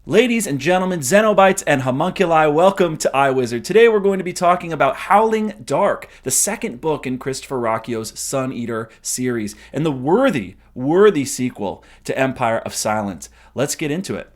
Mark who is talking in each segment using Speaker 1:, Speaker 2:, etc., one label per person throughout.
Speaker 1: Ladies and gentlemen, Xenobites and homunculi, welcome to iWizard. Today we're going to be talking about Howling Dark, the second book in Christopher Ruocchio's Sun Eater series, and the worthy sequel to Empire of Silence. Let's get into it.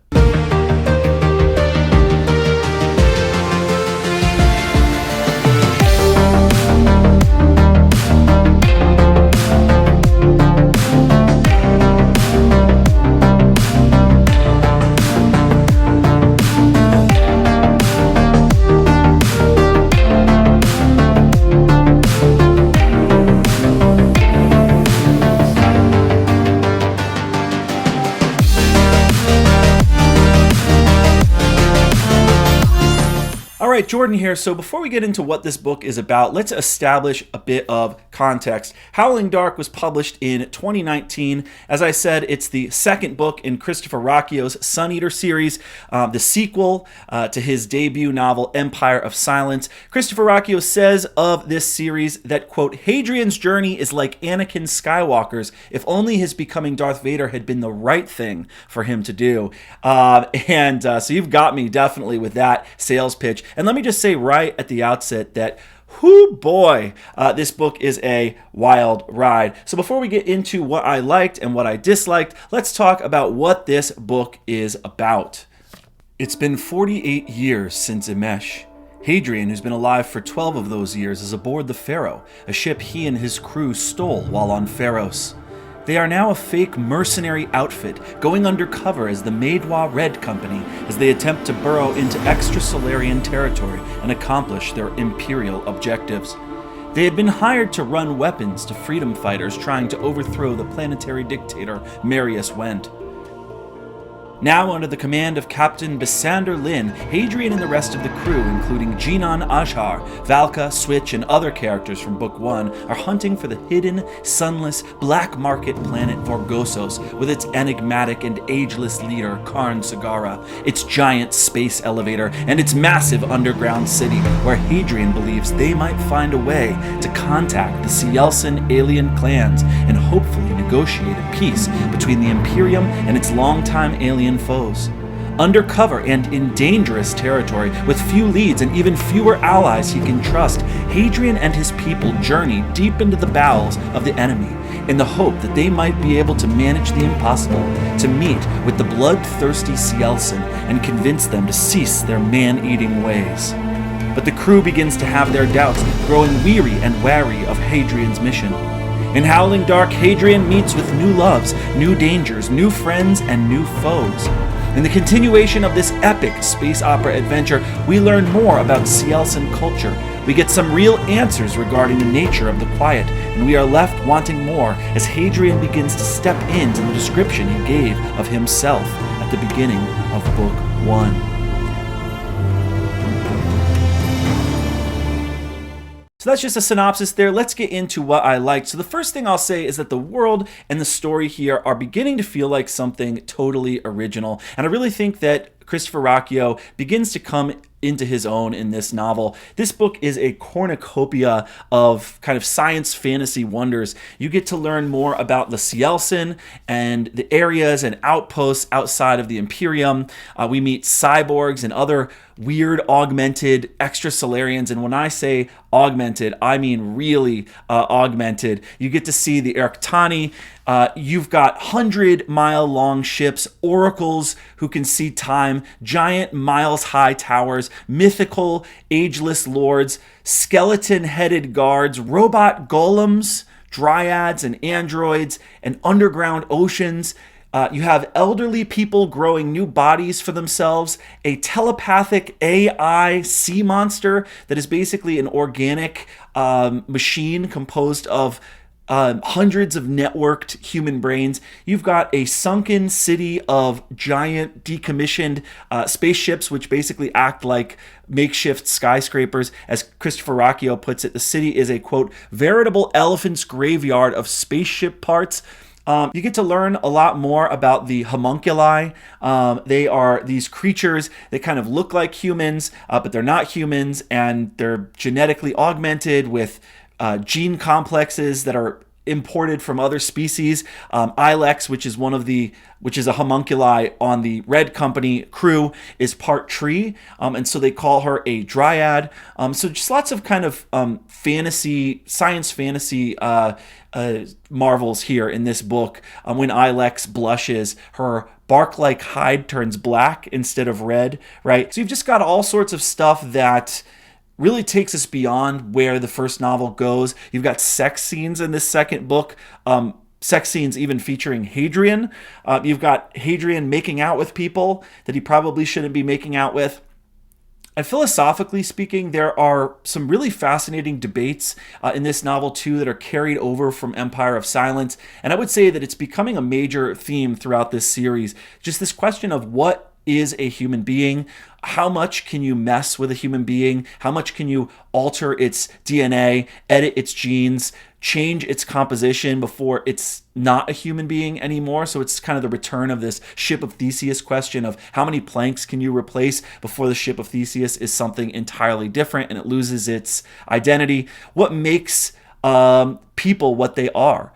Speaker 1: All right, Jordan here. So before we get into what this book is about, let's establish a bit of context. Howling Dark was published in 2019. As I said, it's the second book in Christopher Ruocchio's Sun Eater series, the sequel to his debut novel, Empire of Silence. Christopher Ruocchio says of this series that, quote, Hadrian's journey is like Anakin Skywalker's, if only his becoming Darth Vader had been the right thing for him to do. So you've got me definitely with that sales pitch. And let me just say right at the outset that, whoo boy, this book is a wild ride. So before we get into what I liked and what I disliked, let's talk about what this book is about. It's been 48 years since Imesh. Hadrian, who's been alive for 12 of those years, is aboard the Pharaoh, a ship he and his crew stole while on Pharos. They are now a fake mercenary outfit, going undercover as the Maidwa Red Company as they attempt to burrow into extrasolarian territory and accomplish their imperial objectives. They had been hired to run weapons to freedom fighters trying to overthrow the planetary dictator Marius Went. Now under the command of Captain Bisander Lin, Hadrian and the rest of the crew, including Jinan Ashar, Valka, Switch, and other characters from Book 1, are hunting for the hidden, sunless, black market planet Vorgosos with its enigmatic and ageless leader, Karn Sagara, its giant space elevator, and its massive underground city, where Hadrian believes they might find a way to contact the Cielcen alien clans and hopefully negotiate a peace between the Imperium and its longtime alien foes. Undercover and in dangerous territory, with few leads and even fewer allies he can trust, Hadrian and his people journey deep into the bowels of the enemy in the hope that they might be able to manage the impossible, to meet with the bloodthirsty Cielcen and convince them to cease their man-eating ways. But the crew begins to have their doubts, growing weary and wary of Hadrian's mission. In Howling Dark, Hadrian meets with new loves, new dangers, new friends, and new foes. In the continuation of this epic space opera adventure, we learn more about Cielcen culture. We get some real answers regarding the nature of the Quiet, and we are left wanting more as Hadrian begins to step into the description he gave of himself at the beginning of Book 1. So that's just a synopsis there. Let's get into what I liked. So the first thing I'll say is that the world and the story here are beginning to feel like something totally original. And I really think that Christopher Ruocchio begins to come into his own in this novel. This book is a cornucopia of kind of science fantasy wonders. You get to learn more about the Cielcen and the areas and outposts outside of the Imperium. We meet cyborgs and other weird augmented extrasolarians. And when I say augmented, I mean really augmented. You get to see the Erktani. You've got 100-mile-long ships, oracles who can see time, giant miles-high towers, mythical, ageless lords, skeleton-headed guards, robot golems, dryads and androids, and underground oceans. You have elderly people growing new bodies for themselves, a telepathic AI sea monster that is basically an organic machine composed of hundreds of networked human brains. You've got a sunken city of giant decommissioned spaceships, which basically act like makeshift skyscrapers. As Christopher Ruocchio puts it, the city is a, quote, veritable elephant's graveyard of spaceship parts. You get to learn a lot more about the homunculi. They are these creatures that kind of look like humans, but they're not humans, and they're genetically augmented with gene complexes that are imported from other species. Ilex, which is a homunculi on the Red Company crew, is part tree, and so they call her a dryad. So just lots of kind of science fantasy marvels here in this book. When Ilex blushes, her bark-like hide turns black instead of red, right? So you've just got all sorts of stuff that really takes us beyond where the first novel goes. You've got sex scenes in this second book, sex scenes even featuring Hadrian. You've got Hadrian making out with people that he probably shouldn't be making out with. And philosophically speaking, there are some really fascinating debates in this novel too that are carried over from Empire of Silence. And I would say that it's becoming a major theme throughout this series. Just this question of what is a human being? How much can you mess with a human being? How much can you alter its DNA, edit its genes, change its composition before it's not a human being anymore? So it's kind of the return of this Ship of Theseus question of how many planks can you replace before the Ship of Theseus is something entirely different and it loses its identity? What makes people what they are?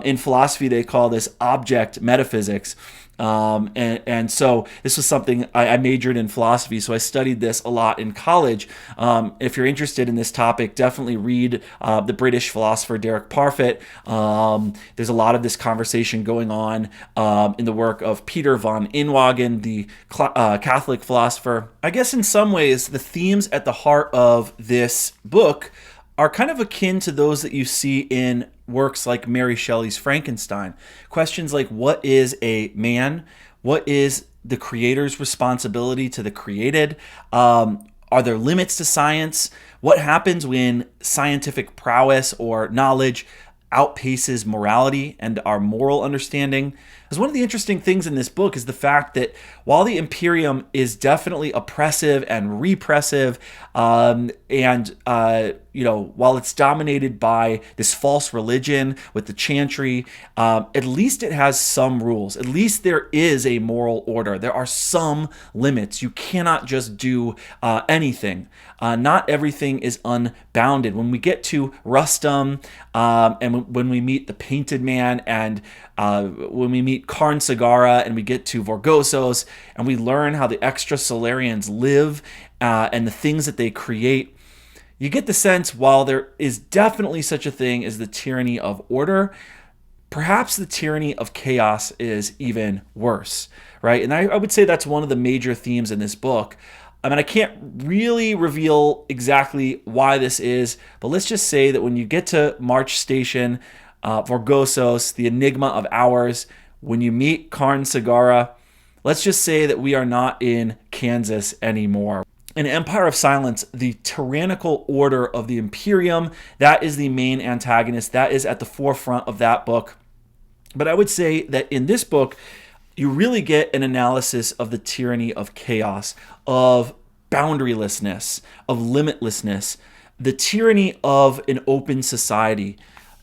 Speaker 1: In philosophy, they call this object metaphysics. And so this was something I majored in philosophy, so I studied this a lot in college. If you're interested in this topic, definitely read the British philosopher Derek Parfit. There's a lot of this conversation going on in the work of Peter von Inwagen, the Catholic philosopher. I guess in some ways, the themes at the heart of this book are kind of akin to those that you see in works like Mary Shelley's Frankenstein. Questions like, what is a man? What is the creator's responsibility to the created? Are there limits to science? What happens when scientific prowess or knowledge outpaces morality and our moral understanding? Because one of the interesting things in this book is the fact that while the Imperium is definitely oppressive and repressive, while it's dominated by this false religion with the Chantry, at least it has some rules. At least there is a moral order. There are some limits. You cannot just do anything. Not everything is unbounded. When we get to Rustum, and when we meet the Painted Man, and when we meet Karn Sagara, and we get to Vorgosos, and we learn how the extrasolarians live and the things that they create, you get the sense, while there is definitely such a thing as the tyranny of order, perhaps the tyranny of chaos is even worse, right? And I would say that's one of the major themes in this book. I mean, I can't really reveal exactly why this is, but let's just say that when you get to March Station, Vorgosos, the enigma of hours, when you meet Karn Sagara, let's just say that we are not in Kansas anymore. In Empire of Silence, the tyrannical order of the Imperium, that is the main antagonist. That is at the forefront of that book. But I would say that in this book, you really get an analysis of the tyranny of chaos, of boundarylessness, of limitlessness, the tyranny of an open society,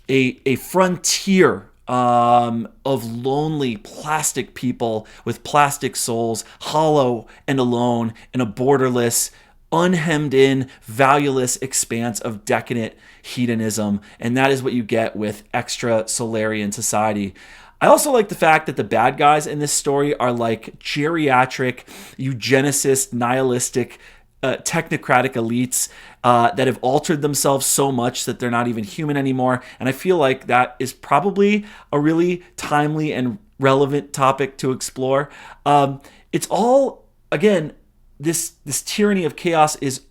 Speaker 1: a frontier of lonely plastic people with plastic souls, hollow and alone in a borderless, unhemmed in, valueless expanse of decadent hedonism. And that is what you get with extra-solarian society. I also like the fact that the bad guys in this story are like geriatric, eugenicist, nihilistic, technocratic elites that have altered themselves so much that they're not even human anymore. And I feel like that is probably a really timely and relevant topic to explore. It's all, again, this tyranny of chaos is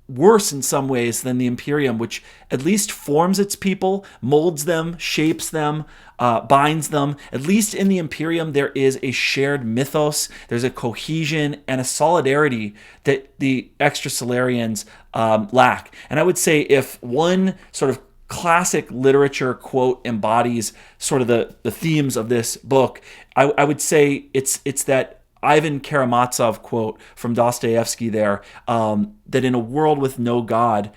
Speaker 1: worse in some ways than the Imperium, which at least forms its people, molds them, shapes them, binds them. At least in the Imperium, there is a shared mythos. There's a cohesion and a solidarity that the extrasolarians lack. And I would say if one sort of classic literature quote embodies sort of the themes of this book, I would say it's that Ivan Karamazov quote from Dostoevsky there, that in a world with no God,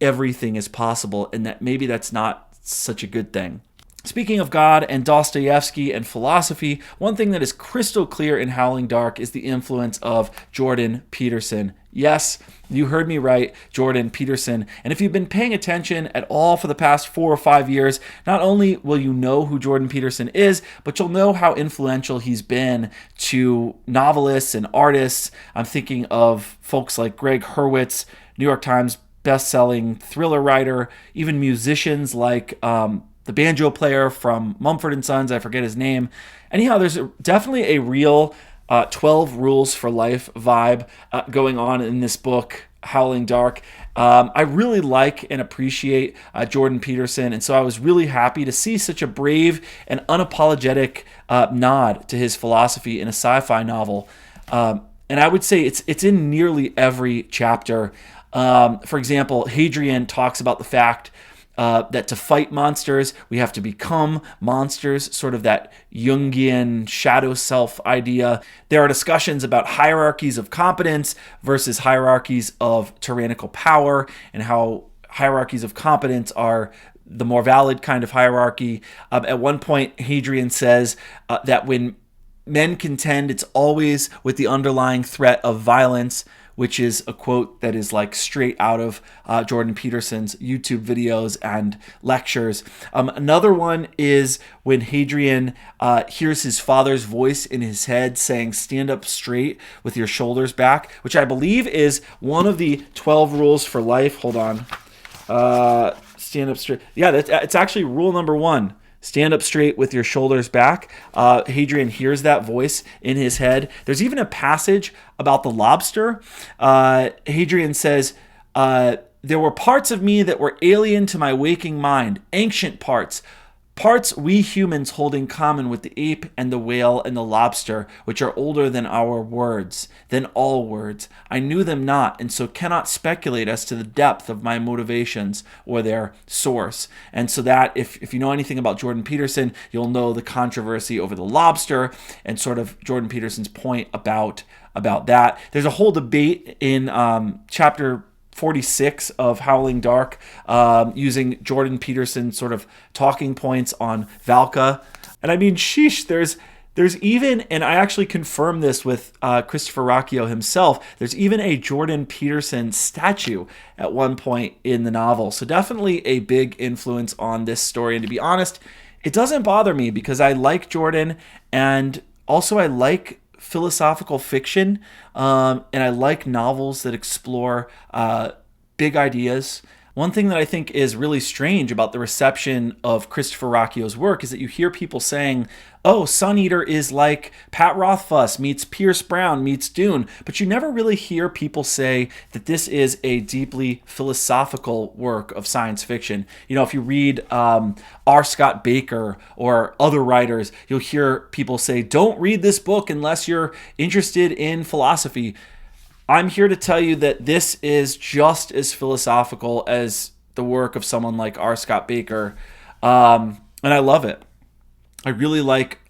Speaker 1: everything is possible, and that maybe that's not such a good thing. Speaking of God and Dostoevsky and philosophy, one thing that is crystal clear in Howling Dark is the influence of Jordan Peterson. Yes, you heard me right, Jordan Peterson. And if you've been paying attention at all for the past 4 or 5 years, not only will you know who Jordan Peterson is, but you'll know how influential he's been to novelists and artists. I'm thinking of folks like Greg Hurwitz, New York Times best-selling thriller writer, even musicians like the banjo player from Mumford & Sons, I forget his name. Anyhow, there's definitely a real 12 Rules for Life vibe going on in this book, Howling Dark. I really like and appreciate Jordan Peterson, and so I was really happy to see such a brave and unapologetic nod to his philosophy in a sci-fi novel. And I would say it's in nearly every chapter. For example, Hadrian talks about the fact that to fight monsters, we have to become monsters, sort of that Jungian shadow self idea. There are discussions about hierarchies of competence versus hierarchies of tyrannical power, and how hierarchies of competence are the more valid kind of hierarchy. At one point, Hadrian says that when men contend, it's always with the underlying threat of violence, which is a quote that is like straight out of Jordan Peterson's YouTube videos and lectures. Another one is when Hadrian hears his father's voice in his head saying, "Stand up straight with your shoulders back," which I believe is one of the 12 rules for life. Hold on. Stand up straight. Yeah, it's actually rule number 1. Stand up straight with your shoulders back. Hadrian hears that voice in his head. There's even a passage about the lobster. Hadrian says, there were parts of me that were alien to my waking mind, ancient parts we humans hold in common with the ape and the whale and the lobster, which are older than our words, than all words. I knew them not, and so cannot speculate as to the depth of my motivations or their source. And so that, if you know anything about Jordan Peterson, you'll know the controversy over the lobster and sort of Jordan Peterson's point about that. There's a whole debate in chapter 46 of Howling Dark, using Jordan Peterson's sort of talking points on Valka. And I mean, sheesh, there's even, and I actually confirmed this with Christopher Ruocchio himself, there's even a Jordan Peterson statue at one point in the novel. So definitely a big influence on this story. And to be honest, it doesn't bother me because I like Jordan, and also I like philosophical fiction, and I like novels that explore big ideas. One thing that I think is really strange about the reception of Christopher Ruocchio's work is that you hear people saying, oh, Sun Eater is like Pat Rothfuss meets Pierce Brown meets Dune, but you never really hear people say that this is a deeply philosophical work of science fiction. You know, if you read R. Scott Baker or other writers, you'll hear people say, don't read this book unless you're interested in philosophy. I'm here to tell you that this is just as philosophical as the work of someone like R. Scott Baker, and I love it. I really like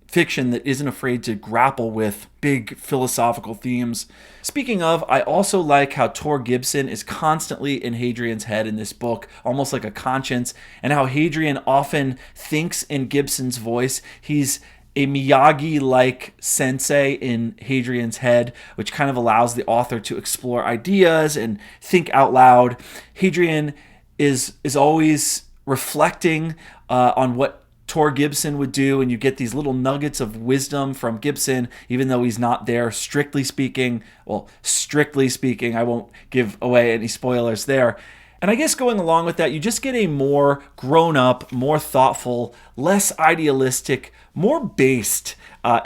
Speaker 1: fiction that isn't afraid to grapple with big philosophical themes. Speaking of, I also like how Tor Gibson is constantly in Hadrian's head in this book, almost like a conscience, and how Hadrian often thinks in Gibson's voice. He's a Miyagi-like sensei in Hadrian's head, which kind of allows the author to explore ideas and think out loud. Hadrian is always reflecting on what Tor Gibson would do, and you get these little nuggets of wisdom from Gibson, even though he's not there, strictly speaking. Well, strictly speaking, I won't give away any spoilers there. And I guess going along with that, you just get a more grown-up, more thoughtful, less idealistic, more based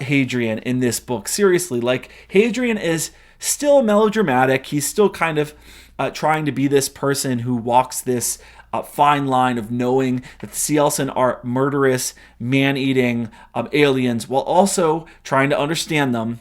Speaker 1: Hadrian in this book. Seriously, like, Hadrian is still melodramatic. He's still kind of trying to be this person who walks this fine line of knowing that the Cielsen are murderous, man-eating aliens, while also trying to understand them.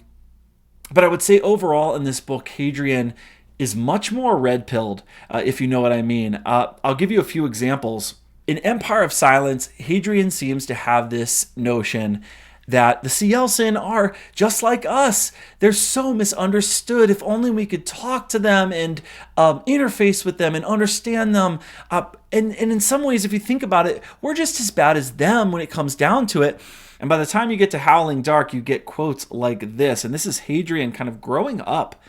Speaker 1: But I would say overall in this book, Hadrian is much more red-pilled, if you know what I mean. I'll give you a few examples. In Empire of Silence, Hadrian seems to have this notion that the Cielsen are just like us. They're so misunderstood. If only we could talk to them and interface with them and understand them. And in some ways, if you think about it, we're just as bad as them when it comes down to it. And by the time you get to Howling Dark, you get quotes like this. And this is Hadrian kind of growing up.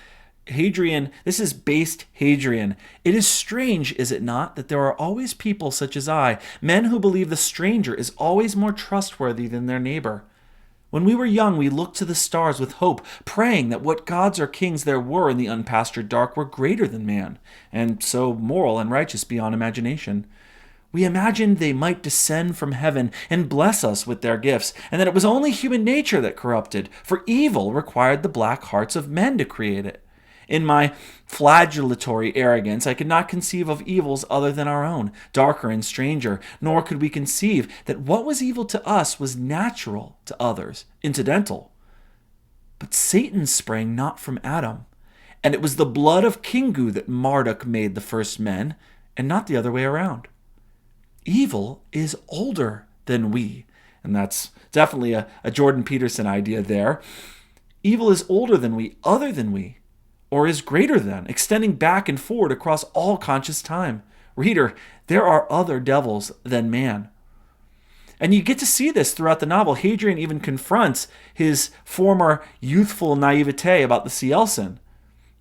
Speaker 1: Hadrian, this is based Hadrian. It is strange, is it not, that there are always people such as I, men who believe the stranger is always more trustworthy than their neighbor. When we were young, we looked to the stars with hope, praying that what gods or kings there were in the unpastured dark were greater than man, and so moral and righteous beyond imagination. We imagined they might descend from heaven and bless us with their gifts, and that it was only human nature that corrupted, for evil required the black hearts of men to create it. In my flagellatory arrogance, I could not conceive of evils other than our own, darker and stranger, nor could we conceive that what was evil to us was natural to others, incidental. But Satan sprang not from Adam, and it was the blood of Kingu that Marduk made the first men, and not the other way around. Evil is older than we, and that's definitely a Jordan Peterson idea there. Evil is older than we, other than we, or is greater than, extending back and forward across all conscious time. Reader, there are other devils than man. And you get to see this throughout the novel. Hadrian even confronts his former youthful naivete about the Cielsen.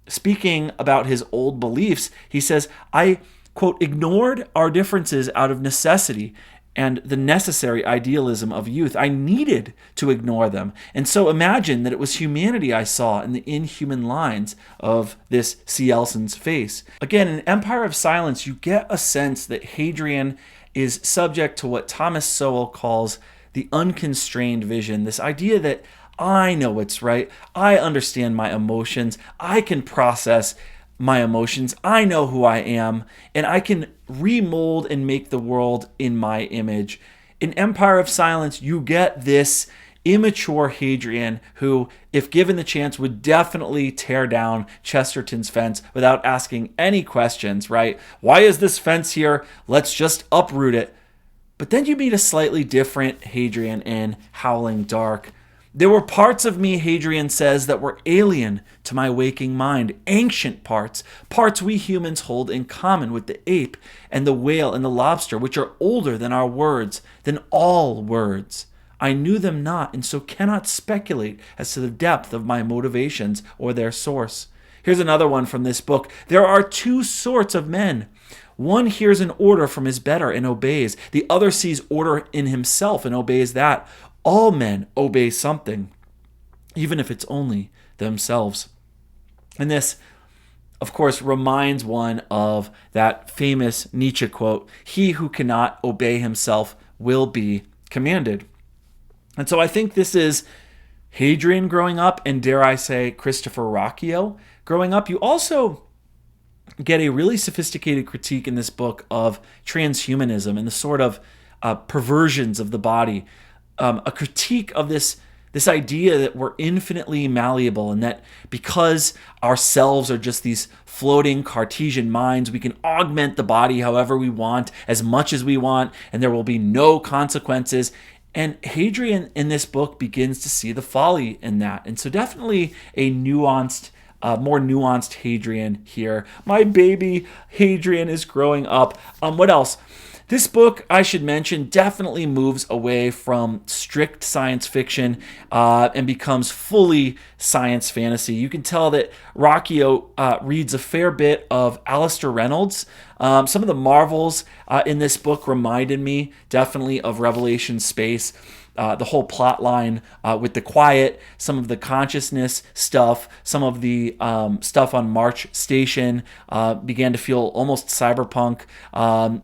Speaker 1: Speaking about his old beliefs, he says, I, quote, ignored our differences out of necessity and the necessary idealism of youth. I needed to ignore them. And so imagine that it was humanity I saw in the inhuman lines of this Cielsen's face. Again, in Empire of Silence, you get a sense that Hadrian is subject to what Thomas Sowell calls the unconstrained vision, this idea that I know what's right, I understand my emotions, I can process my emotions, I know who I am, and I can remold and make the world in my image. In Empire of Silence, you get this immature Hadrian who, if given the chance, would definitely tear down Chesterton's fence without asking any questions, right? Why is this fence here? Let's just uproot it. But then you meet a slightly different Hadrian in Howling Dark. There were parts of me, Hadrian says, that were alien to my waking mind, ancient parts we humans hold in common with the ape and the whale and the lobster, which are older than our words, than all words. I knew them not, and so cannot speculate as to the depth of my motivations or their source. Here's another one from this book. There are two sorts of men. One hears an order from his better and obeys. The other sees order in himself and obeys that. All men obey something, even if it's only themselves. And this, of course, reminds one of that famous Nietzsche quote, "He who cannot obey himself will be commanded." And so I think this is Hadrian growing up, and dare I say, Christopher Ruocchio growing up. You also get a really sophisticated critique in this book of transhumanism and the sort of perversions of the body. A critique of this idea that we're infinitely malleable and that because our selves are just these floating Cartesian minds, we can augment the body however we want, as much as we want, and there will be no consequences. And Hadrian in this book begins to see the folly in that. And so definitely a nuanced, more nuanced Hadrian here. My baby Hadrian is growing up. What else? This book, I should mention, definitely moves away from strict science fiction and becomes fully science fantasy. You can tell that Ruocchio reads a fair bit of Alastair Reynolds. Some of the marvels in this book reminded me definitely of Revelation Space. The whole plot line with the quiet, some of the consciousness stuff, some of the stuff on March Station began to feel almost cyberpunk.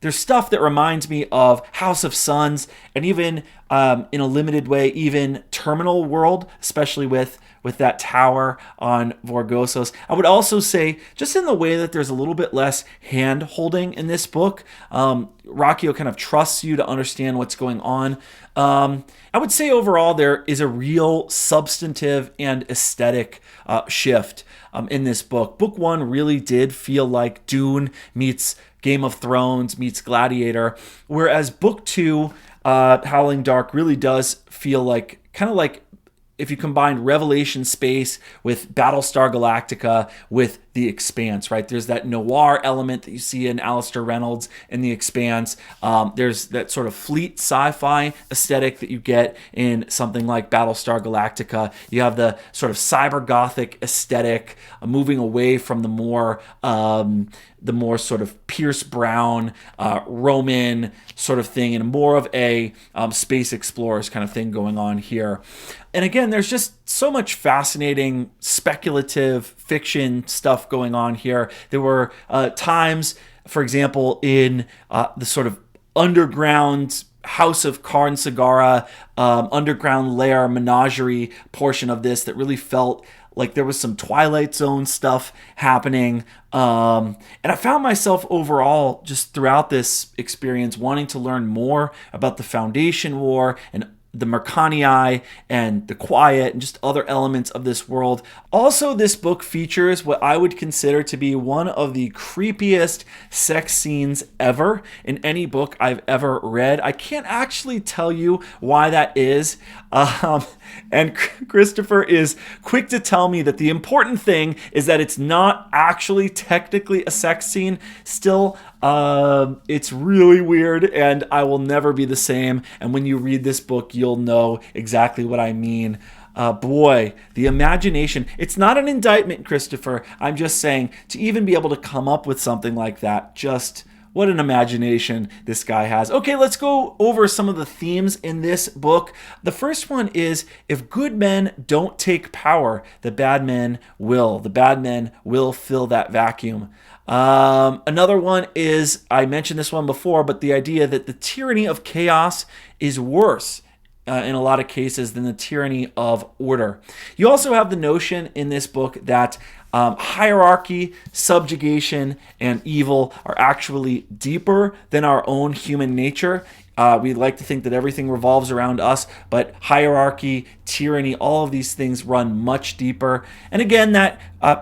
Speaker 1: There's stuff that reminds me of House of Suns, and even in a limited way, even Terminal World, especially with that tower on Vorgosos. I would also say, just in the way that there's a little bit less hand-holding in this book, Ruocchio kind of trusts you to understand what's going on. I would say overall there is a real substantive and aesthetic shift in this book. Book one really did feel like Dune meets Game of Thrones meets Gladiator, whereas book two, Howling Dark, really does feel like kind of like if you combine Revelation space with Battlestar Galactica with The Expanse, right? There's that noir element that you see in Alistair Reynolds in The Expanse. There's that sort of fleet sci-fi aesthetic that you get in something like Battlestar Galactica. You have the sort of cyber gothic aesthetic, moving away from the more sort of Pierce Brown, Roman sort of thing, and more of a space explorers kind of thing going on here. And again, there's just so much fascinating speculative fiction stuff going on here. There were times, for example, in the sort of underground House of Karn Sagara, underground lair menagerie portion of this that really felt like there was some Twilight Zone stuff happening. And I found myself overall, just throughout this experience, wanting to learn more about the Foundation War and the Mercanii and the Quiet and just other elements of this world. Also, this book features what I would consider to be one of the creepiest sex scenes ever in any book I've ever read. I can't actually tell you why that is. And Christopher is quick to tell me that the important thing is that it's not actually technically a sex scene. Still, it's really weird, and I will never be the same. And when you read this book, you'll know exactly what I mean. Boy, the imagination. It's not an indictment, Christopher. I'm just saying, to even be able to come up with something like that, just what an imagination this guy has. Okay, let's go over some of the themes in this book. The first one is, if good men don't take power, the bad men will. The bad men will fill that vacuum. Another one is, I mentioned this one before, but the idea that the tyranny of chaos is worse in a lot of cases than the tyranny of order. You also have the notion in this book that hierarchy, subjugation, and evil are actually deeper than our own human nature. We like to think that everything revolves around us, but hierarchy, tyranny, all of these things run much deeper. And again, that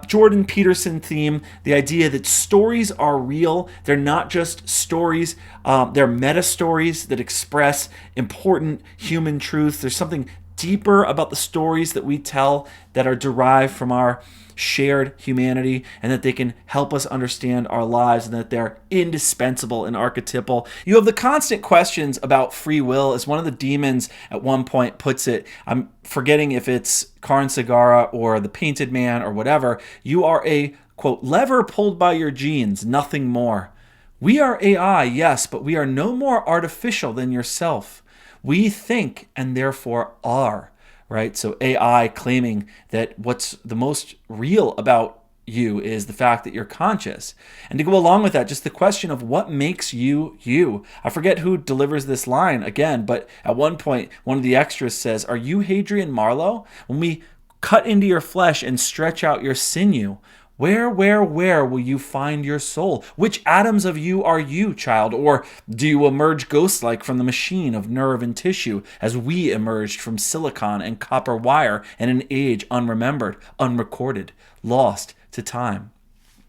Speaker 1: Jordan Peterson theme, the idea that stories are real. They're not just stories. They're meta stories that express important human truths. There's something deeper about the stories that we tell that are derived from our shared humanity, and that they can help us understand our lives, and that they're indispensable and archetypal. You have the constant questions about free will, as one of the demons at one point puts it. I'm forgetting if it's Karn Sagara or the Painted Man or whatever. You are a, quote, lever pulled by your genes, nothing more. We are AI, yes, but we are no more artificial than yourself. We think and therefore are. Right? So AI claiming that what's the most real about you is the fact that you're conscious. And to go along with that, just the question of what makes you you. I forget who delivers this line again, but at one point, one of the extras says, "Are you Hadrian Marlowe? When we cut into your flesh and stretch out your sinew, where will you find your soul? Which atoms of you are you, child? Or do you emerge ghost-like from the machine of nerve and tissue, as we emerged from silicon and copper wire in an age unremembered, unrecorded, lost to time?"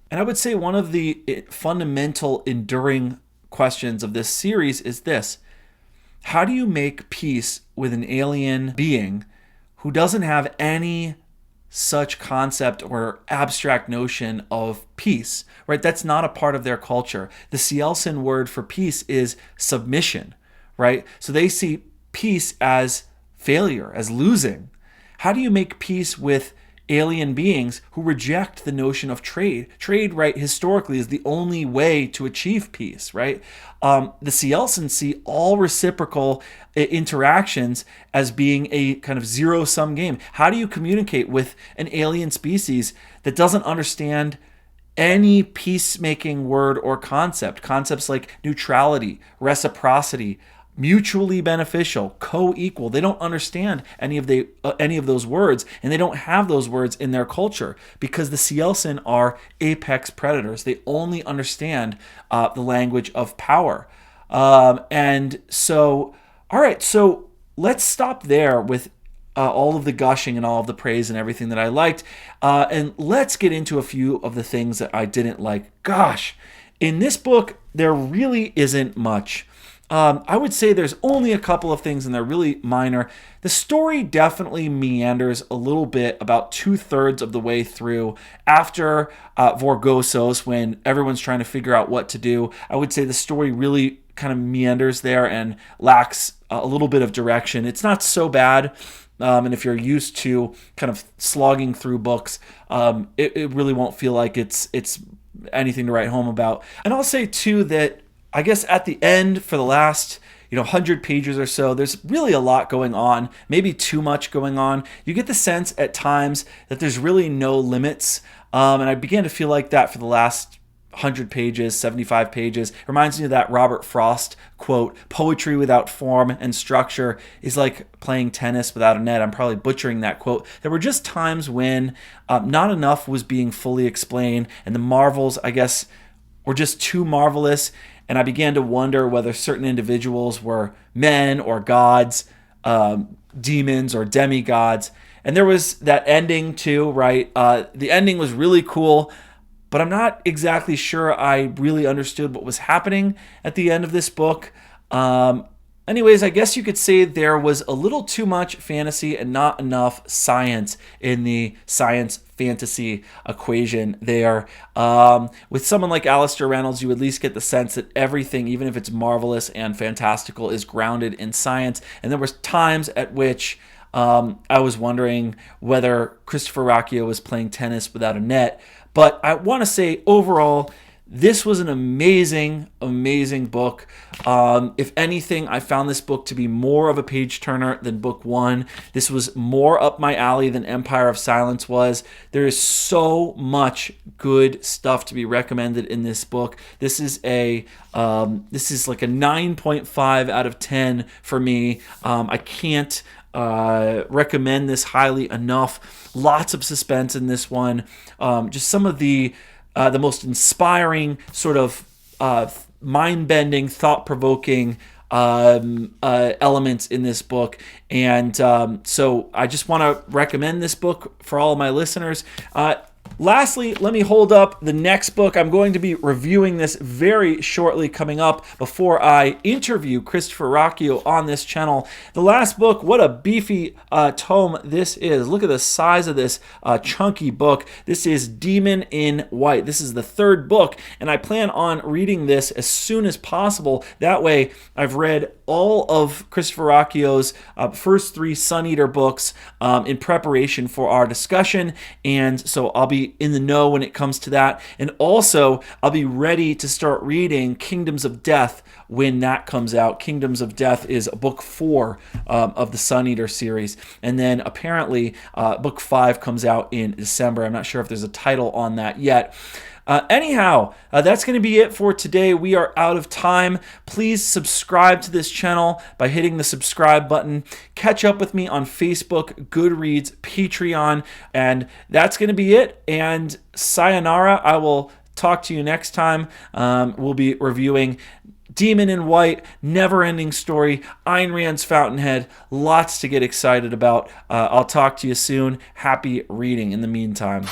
Speaker 1: And I would say one of the fundamental, enduring questions of this series is this: how do you make peace with an alien being who doesn't have any such concept or abstract notion of peace, right? That's not a part of their culture. The Cielsen word for peace is submission, right? So they see peace as failure, as losing. How do you make peace with alien beings who reject the notion of trade? Trade, right, historically is the only way to achieve peace, right? The Cielsen see all reciprocal interactions as being a kind of zero-sum game. How do you communicate with an alien species that doesn't understand any peacemaking word or concept? Concepts like neutrality, reciprocity, mutually beneficial, co-equal. They don't understand any of those words, and they don't have those words in their culture because the Cielsen are apex predators. They only understand the language of power. And so, all right, so let's stop there with all of the gushing and all of the praise and everything that I liked, and let's get into a few of the things that I didn't like. Gosh, in this book, there really isn't much. I would say there's only a couple of things, and they're really minor. The story definitely meanders a little bit about 2/3 of the way through after Vorgosos, when everyone's trying to figure out what to do. I would say the story really kind of meanders there and lacks a little bit of direction. It's not so bad. And if you're used to kind of slogging through books, it really won't feel like it's anything to write home about. And I'll say too that I guess at the end, for the last 100 pages or so, there's really a lot going on, maybe too much going on. You get the sense at times that there's really no limits, and I began to feel like that for the last 100 pages, 75 pages. It reminds me of that Robert Frost quote, "Poetry without form and structure is like playing tennis without a net." I'm probably butchering that quote. There were just times when not enough was being fully explained, and the marvels, I guess, were just too marvelous. And I began to wonder whether certain individuals were men or gods, demons or demigods. And there was that ending too, right? The ending was really cool, but I'm not exactly sure I really understood what was happening at the end of this book. Anyways, I guess you could say there was a little too much fantasy and not enough science in the science fantasy equation there. With someone like Alistair Reynolds, you at least get the sense that everything, even if it's marvelous and fantastical, is grounded in science. And there were times at which I was wondering whether Christopher Ruocchio was playing tennis without a net. But I want to say overall, this was an amazing, amazing book. If anything, I found this book to be more of a page turner than book one. This was more up my alley than Empire of Silence was. There is so much good stuff to be recommended in this book. This is like a 9.5 out of 10 for me. I can't recommend this highly enough. Lots of suspense in this one. Just some of the most inspiring, sort of mind-bending, thought-provoking elements in this book. And so I just want to recommend this book for all of my listeners. Lastly, let me hold up the next book. I'm going to be reviewing this very shortly coming up before I interview Christopher Ruocchio on this channel. The last book, what a beefy tome this is. Look at the size of this chunky book. This is Demon in White. This is the third book, and I plan on reading this as soon as possible. That way, I've read all of Christopher Ruocchio's first three Sun Eater books in preparation for our discussion, and so I'll be in the know when it comes to that. And also, I'll be ready to start reading Kingdoms of Death when that comes out. Kingdoms of Death is book 4 of the Sun Eater series. And then apparently book 5 comes out in December. I'm not sure if there's a title on that yet. Anyhow, that's going to be it for today. We are out of time. Please subscribe to this channel by hitting the subscribe button. Catch up with me on Facebook, Goodreads, Patreon, and that's going to be it. And sayonara. I will talk to you next time. We'll be reviewing Demon in White, never-ending story, Ayn Rand's Fountainhead. Lots to get excited about. I'll talk to you soon. Happy reading in the meantime.